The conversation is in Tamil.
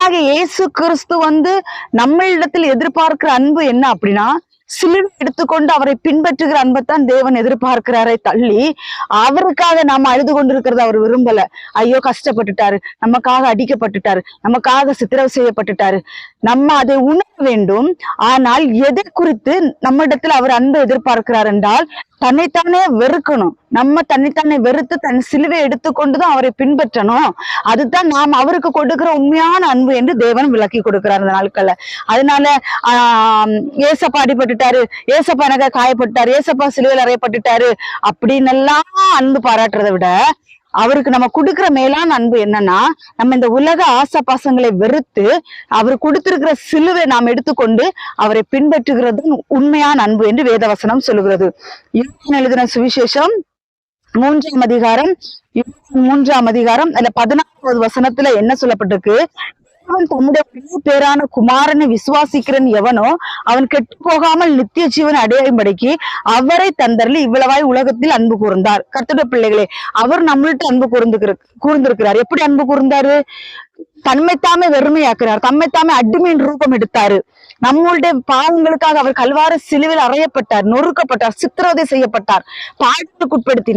இயேசு கிறிஸ்து நம்மளிடத்தில் எதிர்பார்க்கிற அன்பு என்ன அப்படின்னா, சிலுவை எடுத்துக்கொண்டு அவரை பின்பற்றுகிற அன்பைத்தான் தேவன் எதிர்பார்க்கிறாரே தள்ளி, அவருக்காக நாம அழுது கொண்டிருக்கிறத அவர் விரும்பல. ஐயோ கஷ்டப்பட்டுட்டாரு, நமக்காக அடிக்கப்பட்டுட்டாரு, நமக்காக சித்திரவதை செய்யப்பட்டுட்டாரு. நம்ம அதை உணர வேண்டும். ஆனால் எதை குறித்து நம்மிடத்தில் அவர் அன்பை எதிர்பார்க்கிறார் என்றால், தன்னைத்தானே வெறுக்கணும். நம்ம தன்னைத்தானே வெறுத்து தன் சிலுவை எடுத்துக்கொண்டுதான் அவரை பின்பற்றணும். அதுதான் நாம் அவருக்கு கொடுக்கிற உண்மையான அன்பு என்று தேவன் விளக்கி கொடுக்கிறார் அந்த நாட்கள்ல. அதனால ஏசப்பா அடிபட்டுட்டாரு, ஏசப்பா எனக்கு காயப்பட்டாரு, ஏசப்பா சிலுவையில் அறையப்பட்டுட்டாரு அப்படின்னு எல்லாம் அன்பு பாராட்டுறதை விட, அவருக்கு நம்ம கொடுக்கிற மேலான அன்பு என்னன்னா, நம்ம இந்த உலக ஆசை பாசங்களை வெறுத்து அவர் கொடுத்திருக்கிற சிலுவை நாம் எடுத்துக்கொண்டு அவரை பின்பற்றுகிறது உண்மையான அன்பு என்று வேதவசனம் சொல்லுகிறது. யோவான் எழுதின சுவிசேஷம் 3ஆம் அதிகாரம் 3ஆம் அதிகாரம் அதுல 14வது வசனத்துல என்ன சொல்லப்பட்டிருக்கு? தம்முடைய பேரான குமாரனை விசுவாசிக்கிறன் எவனோ அவன் கெட்டு போகாமல் நித்திய ஜீவனை அடையும்படிக்கு அவரை தந்தரில் இவ்வளவாய் உலகத்தில் அன்பு கூர்ந்தார். கர்த்தருடைய பிள்ளைகளே, அவர் நம்மள்ட்ட அன்பு கூர்ந்திருக்கிறார். எப்படி அன்பு கூர்ந்தாரு? தம்மைத்தாமே வெறுமையாக்குறார், தம்மைத்தாமே அடிமையின் ரூபம் எடுத்தாரு. நம்மளுடைய பாவங்களுக்காக அவர் கல்வாரி சிலுவையில் அறையப்பட்டார், நொறுக்கப்பட்டார், சித்திரவதை செய்யப்பட்டார், பாடுகளுக்குட்படுத்தினார்.